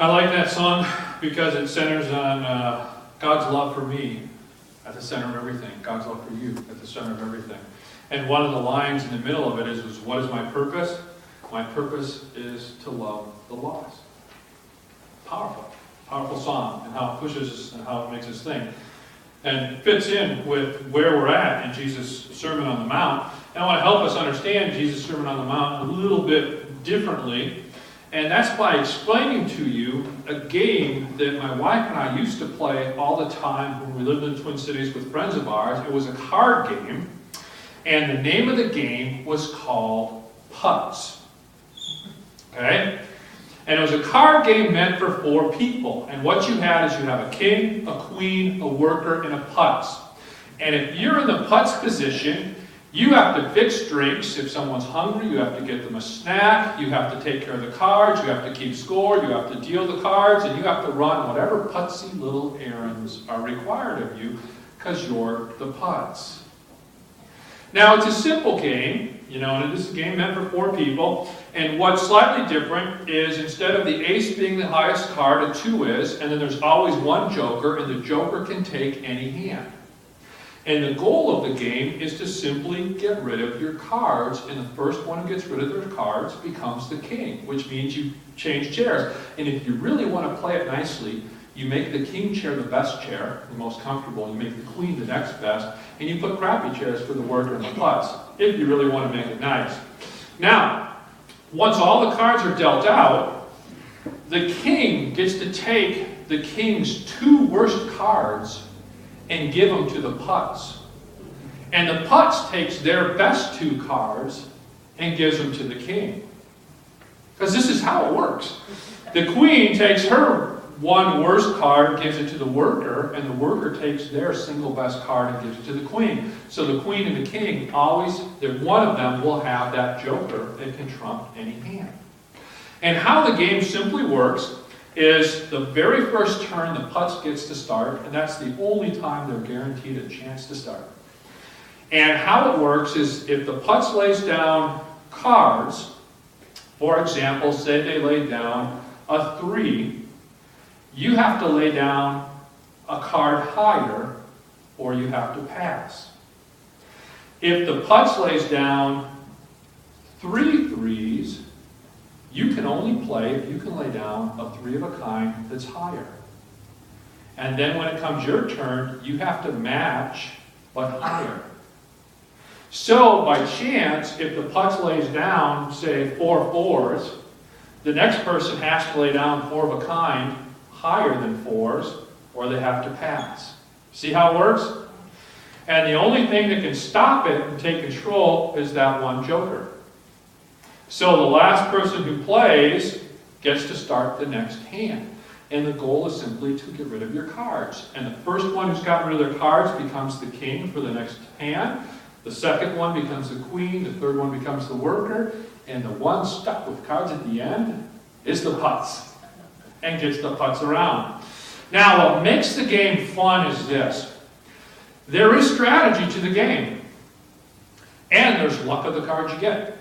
I like that song because it centers on God's love for me at the center of everything. God's love for you at the center of everything. And one of the lines in the middle of it is what is my purpose? My purpose is to love the lost. Powerful. Powerful song, and how it pushes us and how it makes us think. And fits in with where we're at in Jesus' Sermon on the Mount. And I want to help us understand Jesus' Sermon on the Mount a little bit differently. And that's by explaining to you a game that my wife and I used to play all the time when we lived in the Twin Cities with friends of ours. It was a card game. And the name of the game was called Putts. Okay? And it was a card game meant for 4 people. And what you had is you have a king, a queen, a worker, and a putts. And if you're in the putts position, you have to fix drinks. If someone's hungry, you have to get them a snack. You have to take care of the cards. You have to keep score. You have to deal the cards. And you have to run whatever putsy little errands are required of you because you're the putts. Now, it's a simple game, and it is a game meant for 4 people. And what's slightly different is instead of the ace being the highest card, a 2 is, and then there's always one joker, and the joker can take any hand. And the goal of the game is to simply get rid of your cards, and the first one who gets rid of their cards becomes the king, which means you change chairs. And if you really want to play it nicely, you make the king chair the best chair, the most comfortable, you make the queen the next best, and you put crappy chairs for the worker and the putts, if you really want to make it nice. Now, once all the cards are dealt out, the king gets to take the king's 2 worst cards and give them to the putts. And the putts takes their best 2 cards and gives them to the king. Because this is how it works. The queen takes her 1 worst card, gives it to the worker, and the worker takes their single best card and gives it to the queen. So the queen and the king always, one of them will have that joker that can trump any hand. And how the game simply works is the very first turn the putts gets to start, and that's the only time they're guaranteed a chance to start. And how it works is if the putts lays down cards, for example, say they lay down a 3, you have to lay down a card higher or you have to pass. If the putts lays down 3 3s, you can only play if you can lay down a 3 of a kind that's higher. And then when it comes your turn, you have to match but higher. So by chance, if the putts lays down, say 4 4s, the next person has to lay down 4 of a kind higher than 4s, or they have to pass. See how it works? And the only thing that can stop it and take control is that 1 joker. So the last person who plays gets to start the next hand. And the goal is simply to get rid of your cards. And the first one who's gotten rid of their cards becomes the king for the next hand. The second one becomes the queen. The third one becomes the worker. And the one stuck with cards at the end is the putts. And gets the putts around. Now, what makes the game fun is this. There is strategy to the game. And there's luck of the cards you get.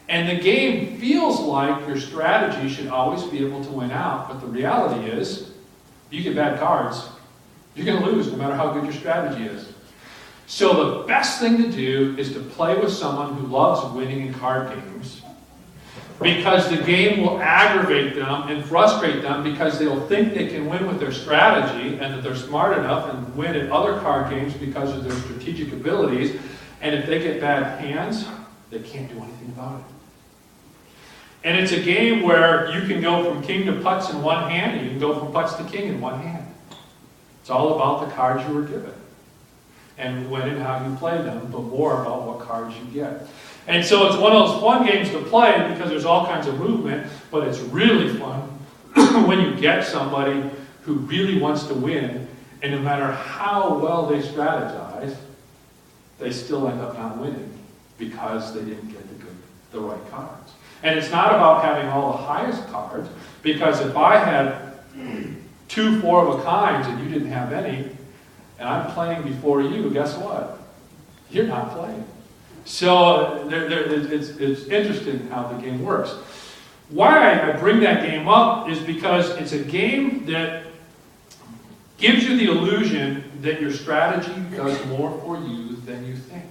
And the game feels like your strategy should always be able to win out, but the reality is, you get bad cards, you're going to lose no matter how good your strategy is. So the best thing to do is to play with someone who loves winning in card games, because the game will aggravate them and frustrate them because they'll think they can win with their strategy and that they're smart enough and win at other card games because of their strategic abilities. And if they get bad hands, they can't do anything about it. And it's a game where you can go from king to putts in one hand, and you can go from putts to king in one hand. It's all about the cards you were given, and when and how you play them, but more about what cards you get. And so it's one of those fun games to play because there's all kinds of movement, but it's really fun when you get somebody who really wants to win, and no matter how well they strategize, they still end up not winning because they didn't get the right cards. And it's not about having all the highest cards, because if I had 2 4 of a kinds and you didn't have any, and I'm playing before you, guess what? You're not playing. So it's interesting how the game works. Why I bring that game up is because it's a game that gives you the illusion that your strategy does more for you than you think.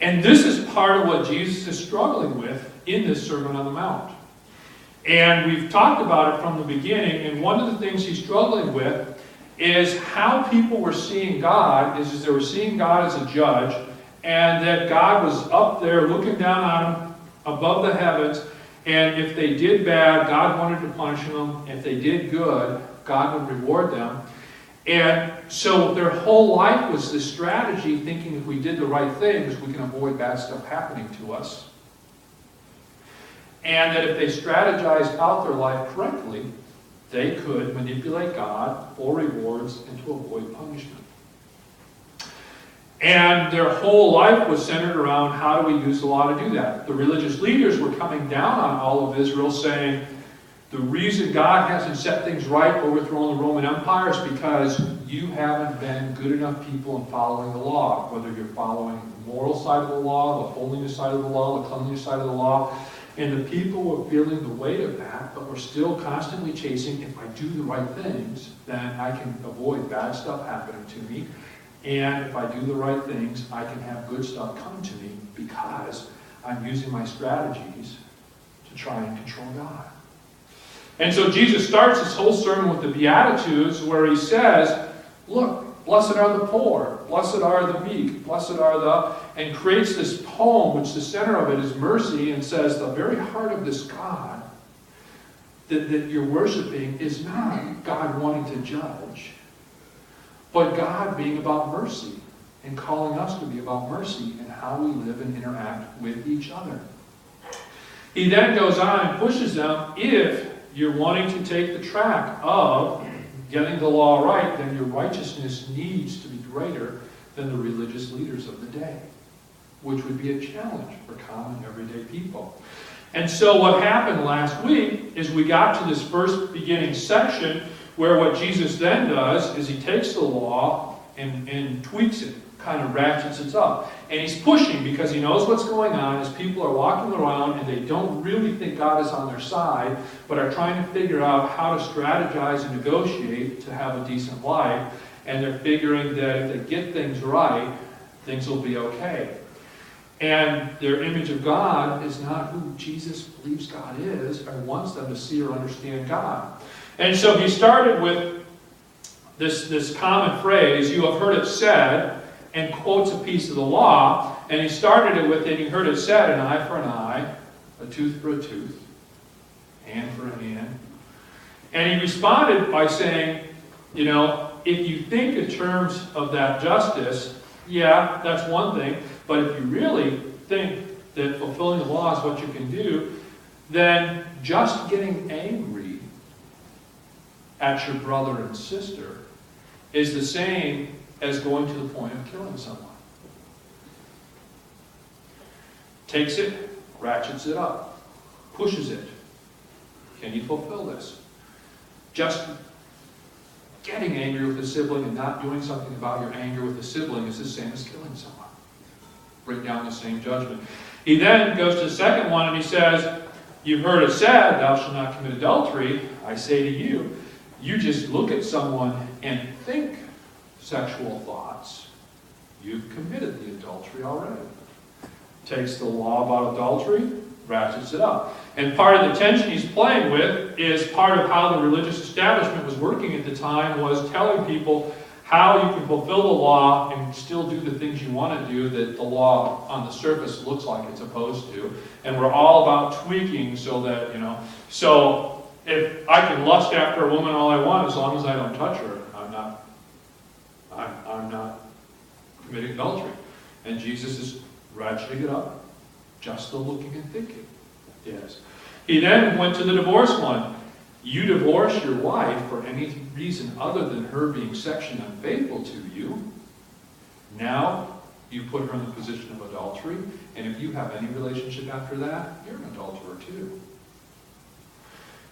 And this is part of what Jesus is struggling with in this Sermon on the Mount. And we've talked about it from the beginning, and one of the things he's struggling with is how people were seeing God, is they were seeing God as a judge, and that God was up there looking down on them above the heavens, and if they did bad, God wanted to punish them. If they did good, God would reward them. And so their whole life was this strategy, thinking if we did the right things, we can avoid bad stuff happening to us. And that if they strategized out their life correctly, they could manipulate God for rewards and to avoid punishment. And their whole life was centered around how do we use the law to do that. The religious leaders were coming down on all of Israel saying, the reason God hasn't set things right, overthrown the Roman Empire, is because you haven't been good enough people in following the law. Whether you're following the moral side of the law, the holiness side of the law, the cleanliness side of the law. And the people were feeling the weight of that, but were still constantly chasing, if I do the right things, then I can avoid bad stuff happening to me. And if I do the right things, I can have good stuff come to me because I'm using my strategies to try and control God. And so Jesus starts this whole sermon with the Beatitudes where he says, look, blessed are the poor, blessed are the meek, blessed are the... and creates this poem, which the center of it is mercy, and says the very heart of this God that you're worshiping is not God wanting to judge, but God being about mercy and calling us to be about mercy and how we live and interact with each other. He then goes on and pushes them, if you're wanting to take the track of getting the law right, then your righteousness needs to be greater than the religious leaders of the day, which would be a challenge for common everyday people. And so what happened last week is we got to this first beginning section where what Jesus then does is he takes the law and tweaks it, kind of ratchets it up. And he's pushing because he knows what's going on as people are walking around and they don't really think God is on their side, but are trying to figure out how to strategize and negotiate to have a decent life. And they're figuring that if they get things right, things will be okay. And their image of God is not who Jesus believes God is or wants them to see or understand God. And so he started with this common phrase, you have heard it said, and quotes a piece of the law. And he started it with, and he heard it said, an eye for an eye, a tooth for a tooth, hand for a hand. And he responded by saying, you know, if you think in terms of that justice, yeah, that's one thing. But if you really think that fulfilling the law is what you can do, then just getting angry at your brother and sister is the same as going to the point of killing someone. Takes it, ratchets it up, pushes it. Can you fulfill this? Just getting angry with a sibling and not doing something about your anger with a sibling is the same as killing someone. Bring down the same judgment. He then goes to the second one and he says, you've heard it said, thou shalt not commit adultery. I say to you, you just look at someone and think sexual thoughts, you've committed the adultery already. Takes the law about adultery, ratchets it up. And part of the tension he's playing with is part of how the religious establishment was working at the time was telling people how you can fulfill the law and still do the things you want to do that the law on the surface looks like it's supposed to. And we're all about tweaking so that, you know, so if I can lust after a woman all I want as long as I don't touch her, I'm not committing adultery. And Jesus is ratcheting it up, just the looking and thinking. Yes. He then went to the divorce one. You divorce your wife for any reason other than her being sexually unfaithful to you. Now you put her in the position of adultery, and if you have any relationship after that, you're an adulterer too.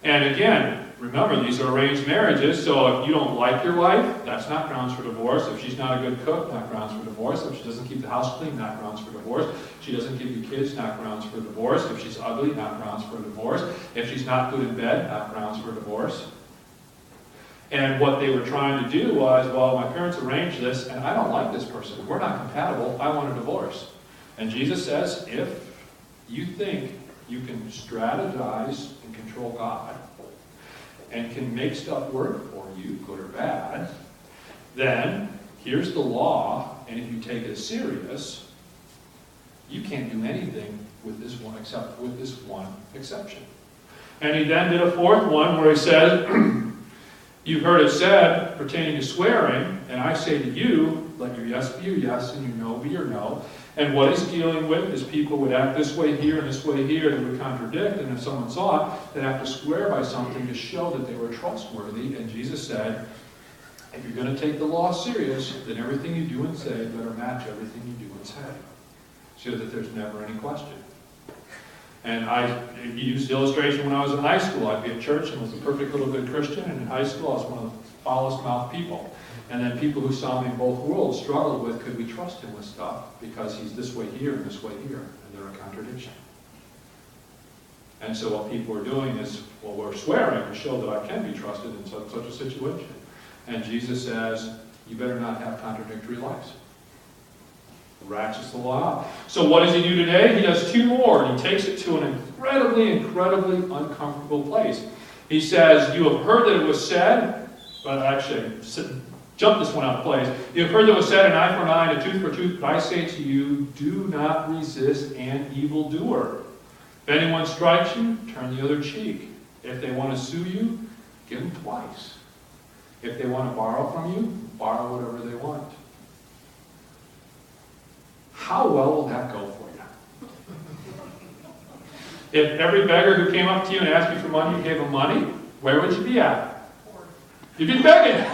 And again, remember, these are arranged marriages, so if you don't like your wife, that's not grounds for divorce. If she's not a good cook, not grounds for divorce. If she doesn't keep the house clean, not grounds for divorce. If she doesn't give you kids, not grounds for divorce. If she's ugly, not grounds for divorce. If she's not good in bed, not grounds for divorce. And what they were trying to do was, well, my parents arranged this, and I don't like this person. We're not compatible. I want a divorce. And Jesus says, if you think you can strategize and control God, and can make stuff work for you, good or bad, then here's the law, and if you take it serious, you can't do anything with this one except with this one exception. And he then did a fourth one where he said, you've heard it said pertaining to swearing, and I say to you, let your yes be your yes and your no be your no. And what he's dealing with is people would act this way here and this way here that would contradict, and if someone saw it, they'd have to swear by something to show that they were trustworthy. And Jesus said, if you're going to take the law serious, then everything you do and say better match everything you do and say, so that there's never any question. And I used the illustration when I was in high school. I'd be at church and was a perfect little good Christian, and in high school I was one of the foulest mouthed people. And then people who saw me in both worlds struggled with, could we trust him with stuff? Because he's this way here and this way here, and they're a contradiction. And so what people are doing is, well, we're swearing to show that I can be trusted in such a situation. And Jesus says, you better not have contradictory lives. Ratchets the law out. So what does he do today? He does two more, and he takes it to an incredibly, incredibly uncomfortable place. He says, you have heard that it was said, but actually, jump this one out of place. You have heard that it was said, an eye for an eye and a tooth for a tooth, but I say to you, do not resist an evildoer. If anyone strikes you, turn the other cheek. If they want to sue you, give them twice. If they want to borrow from you, borrow whatever they want. How well will that go for you? If every beggar who came up to you and asked you for money, you gave him money, where would you be at? You'd be begging.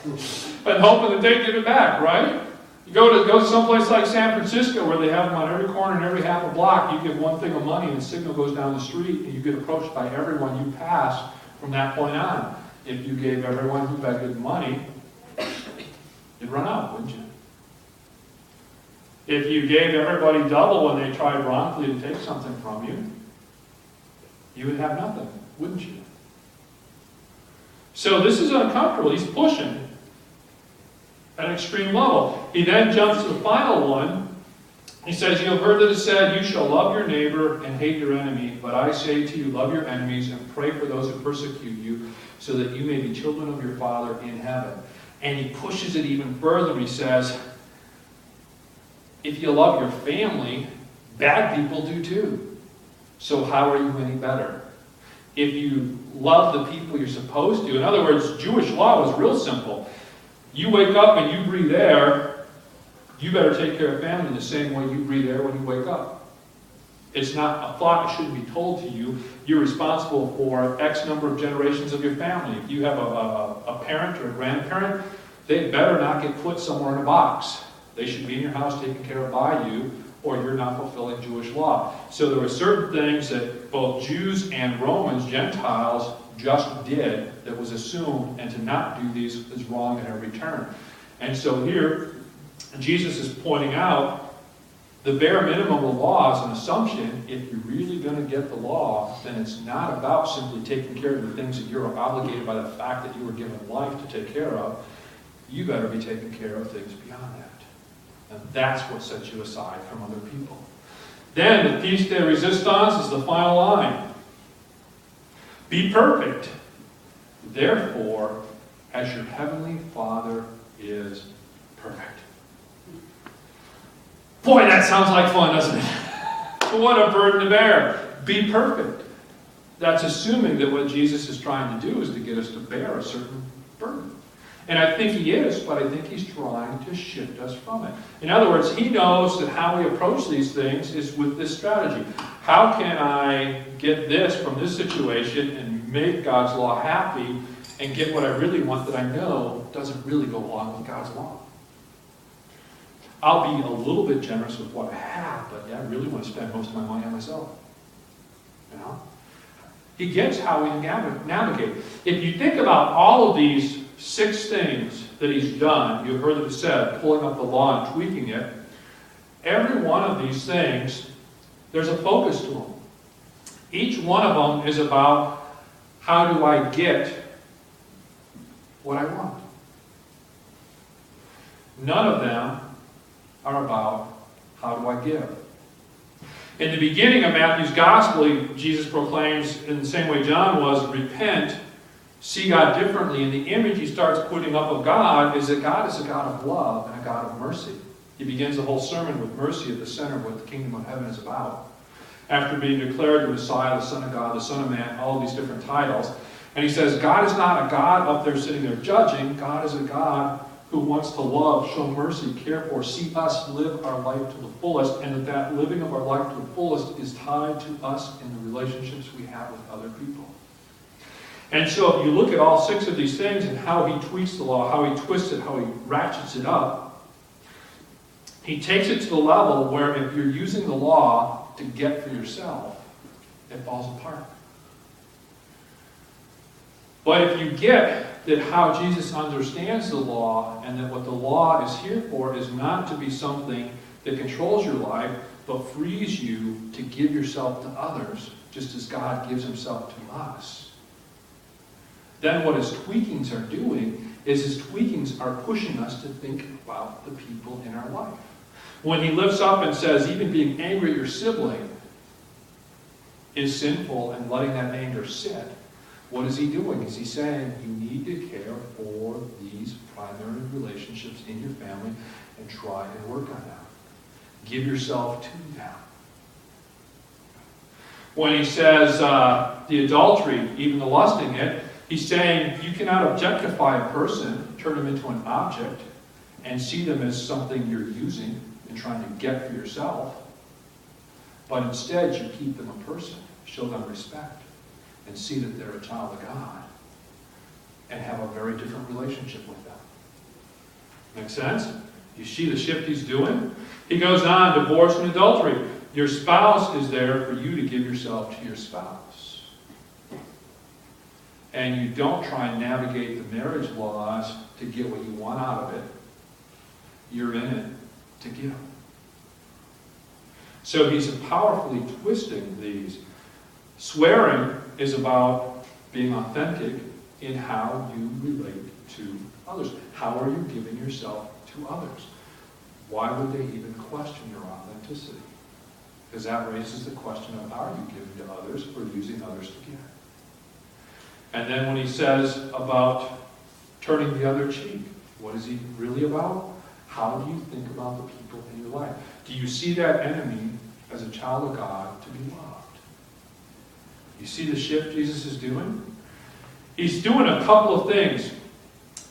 And hoping that they'd give it back, right? You go to someplace like San Francisco where they have them on every corner and every half a block. You give one thing of money and the signal goes down the street and you get approached by everyone you pass from that point on. If you gave everyone who begged money, you'd run out, wouldn't you? If you gave everybody double when they tried wrongfully to take something from you, you would have nothing, wouldn't you? So this is uncomfortable. He's pushing at an extreme level. He then jumps to the final one. He says, you have heard that it said, you shall love your neighbor and hate your enemy. But I say to you, love your enemies and pray for those who persecute you, so that you may be children of your Father in heaven. And he pushes it even further. He says, if you love your family, bad people do too. So how are you any better? If you love the people you're supposed to, in other words, Jewish law was real simple. You wake up and you breathe air, you better take care of family the same way you breathe air when you wake up. It's not a thought that shouldn't be told to you. You're responsible for X number of generations of your family. If you have a parent or a grandparent, they better not get put somewhere in a box. They should be in your house taken care of by you, or you're not fulfilling Jewish law. So there were certain things that both Jews and Romans, Gentiles, just did that was assumed, and to not do these is wrong at every turn. And so here, Jesus is pointing out the bare minimum of law is an assumption. If you're really going to get the law, then it's not about simply taking care of the things that you're obligated by the fact that you were given life to take care of. You better be taking care of things beyond that. And that's what sets you aside from other people. Then the piece de resistance is the final line. Be perfect, therefore, as your heavenly Father is perfect. Boy, that sounds like fun, doesn't it? What a burden to bear. Be perfect. That's assuming that what Jesus is trying to do is to get us to bear a certain burden. And I think he is, but I think he's trying to shift us from it. In other words, he knows that how we approach these things is with this strategy. How can I get this from this situation and make God's law happy and get what I really want that I know doesn't really go along with God's law? I'll be a little bit generous with what I have, but yeah, I really want to spend most of my money on myself. You know? He gets how we navigate. If you think about all of these 6 things that he's done, you've heard it said, pulling up the law and tweaking it, every one of these things, there's a focus to them. Each one of them is about, how do I get what I want? None of them are about, how do I give? In the beginning of Matthew's Gospel, Jesus proclaims, in the same way John was, repent, see God differently. And the image he starts putting up of God is that God is a God of love and a God of mercy. He begins the whole sermon with mercy at the center of what the kingdom of heaven is about. After being declared the Messiah, the Son of God, the Son of Man, all of these different titles. And he says, God is not a God up there sitting there judging. God is a God who wants to love, show mercy, care for, see us live our life to the fullest, and that living of our life to the fullest is tied to us in the relationships we have with other people. And so if you look at all 6 of these things and how he tweaks the law, how he twists it, how he ratchets it up, he takes it to the level where if you're using the law to get for yourself, it falls apart. But if you get that how Jesus understands the law, and that what the law is here for is not to be something that controls your life, but frees you to give yourself to others, just as God gives himself to us, then what his tweakings are doing is his tweakings are pushing us to think about the people in our life. When he lifts up and says, even being angry at your sibling is sinful, and letting that anger sit, what is he doing? Is he saying you need to care for these primary relationships in your family and try and work on them? Give yourself to them. When he says the adultery, even the lusting it, he's saying you cannot objectify a person, turn them into an object, and see them as something you're using and trying to get for yourself. But instead, you keep them a person, show them respect, and see that they're a child of God, and have a very different relationship with them. Make sense? You see the shift he's doing? He goes on, divorce and adultery. Your spouse is there for you to give yourself to your spouse. And you don't try and navigate the marriage laws to get what you want out of it. You're in it to give. So he's powerfully twisting these. Swearing is about being authentic in how you relate to others. How are you giving yourself to others? Why would they even question your authenticity? Because that raises the question of, are you giving to others or using others to give? And then when he says about turning the other cheek, what is he really about? How do you think about the people in your life? Do you see that enemy as a child of God to be loved? You see the shift Jesus is doing? He's doing a couple of things.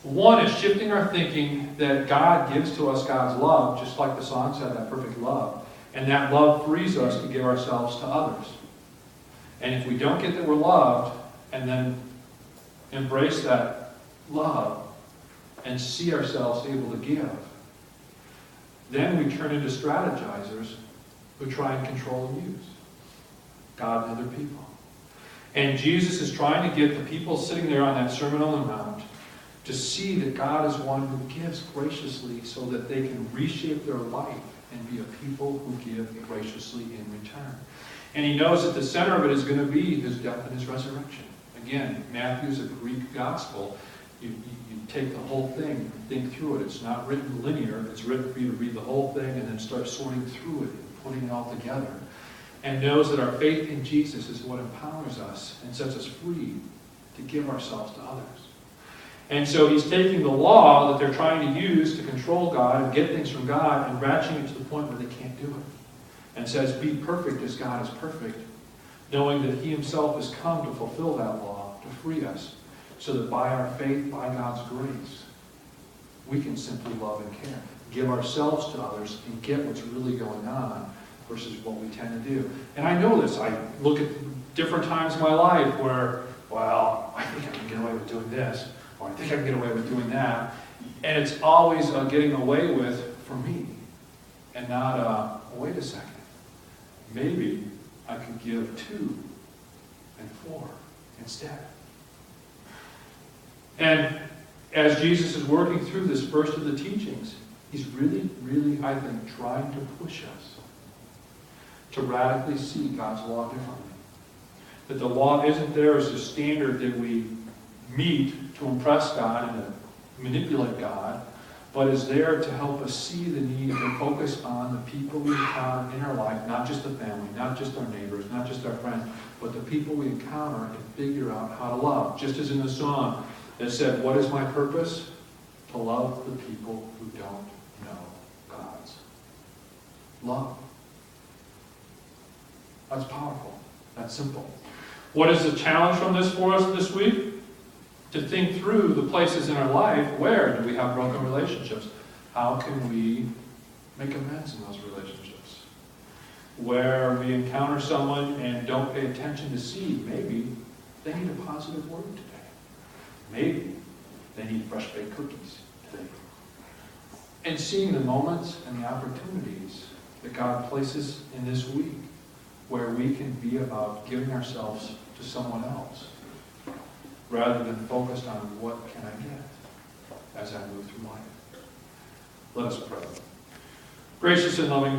One is shifting our thinking that God gives to us God's love, just like the song said, that perfect love. And that love frees us to give ourselves to others. And if we don't get that we're loved, and then embrace that love, and see ourselves able to give, then we turn into strategizers who try and control and use God and other people. And Jesus is trying to get the people sitting there on that Sermon on the Mount to see that God is one who gives graciously so that they can reshape their life and be a people who give graciously in return. And he knows that the center of it is going to be his death and his resurrection. Again, Matthew is a Greek gospel. You take the whole thing and think through it. It's not written linear. It's written for you to read the whole thing and then start sorting through it and putting it all together. And knows that our faith in Jesus is what empowers us and sets us free to give ourselves to others. And so he's taking the law that they're trying to use to control God and get things from God and ratcheting it to the point where they can't do it. And says, be perfect as God is perfect, knowing that he himself has come to fulfill that law, to free us, so that by our faith, by God's grace, we can simply love and care. Give ourselves to others and get what's really going on versus what we tend to do. And I know this. I look at different times in my life where, well, I think I can get away with doing this, or I think I can get away with doing that. And it's always getting away with for me, and not, wait a second, maybe I could give to and for instead. And as Jesus is working through this first of the teachings, he's really, really, I think, trying to push us to radically see God's law differently. That the law isn't there as a standard that we meet to impress God and to manipulate God, but is there to help us see the need to focus on the people we encounter in our life, not just the family, not just our neighbors, not just our friends, but the people we encounter and figure out how to love. Just as in the song that said, what is my purpose? To love the people who don't know God's love. That's powerful. That's simple. What is the challenge from this for us this week? To think through the places in our life where do we have broken relationships? How can we make amends in those relationships? Where we encounter someone and don't pay attention to see, maybe they need a positive word today. Maybe they need fresh baked cookies today. And seeing the moments and the opportunities that God places in this week where we can be about giving ourselves to someone else rather than focused on what can I get as I move through life. Let us pray. Gracious and loving